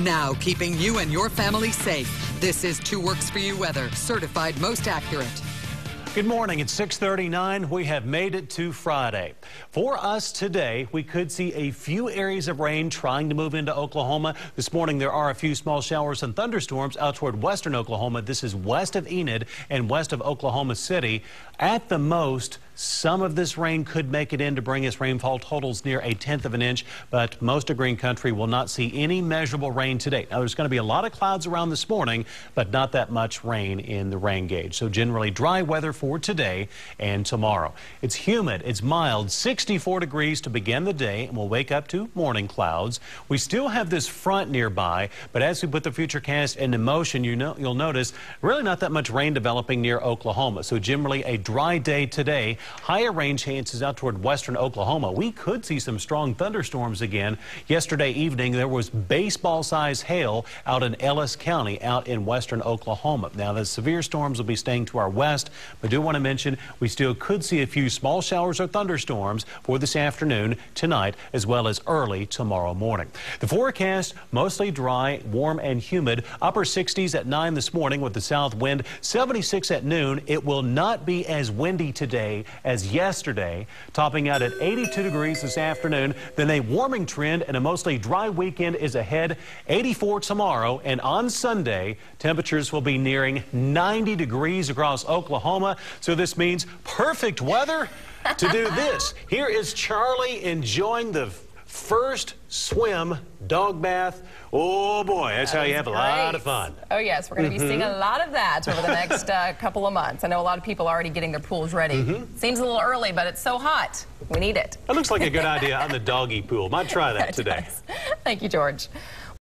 Now keeping you and your family safe. This is 2 Works For You weather, certified most accurate. Good morning. It's 6:39. We have made it to Friday. For us today, we could see a few areas of rain trying to move into Oklahoma. This morning, there are a few small showers and thunderstorms out toward western Oklahoma. This is west of Enid and west of Oklahoma City. At the most, some of this rain could make it in to bring us rainfall totals near 1/10 of an inch, but most of Green Country will not see any measurable rain today. Now, there's going to be a lot of clouds around this morning, but not that much rain in the rain gauge. So generally dry weather for today and tomorrow. It's humid, it's mild, 64 degrees to begin the day, and we'll wake up to morning clouds. We still have this front nearby, but as we put the Futurecast into motion, you'll notice really not that much rain developing near Oklahoma. So generally a dry day today. Higher rain chances out toward western Oklahoma. We could see some strong thunderstorms again. Yesterday evening, there was baseball-sized hail out in Ellis County, out in western Oklahoma. Now, the severe storms will be staying to our west, but do want to mention we still could see a few small showers or thunderstorms for this afternoon, tonight, as well as early tomorrow morning. The forecast, mostly dry, warm, and humid. Upper 60s at 9 this morning with the south wind, 76 at noon. It will not be as windy today as yesterday, topping out at 82 degrees this afternoon. Then a warming trend and a mostly dry weekend is ahead. 84 tomorrow, and on Sunday, temperatures will be nearing 90 degrees across Oklahoma. So this means perfect weather to do this. Here is Charlie enjoying the first swim dog bath. Oh boy, that's how you have a lot of fun. Oh yes, we're going to be seeing a lot of that over the next couple of months. I know a lot of people are already getting their pools ready. Seems a little early, but it's so hot. We need it. That looks like a good idea on the doggy pool. Might try that today. Thank you, George.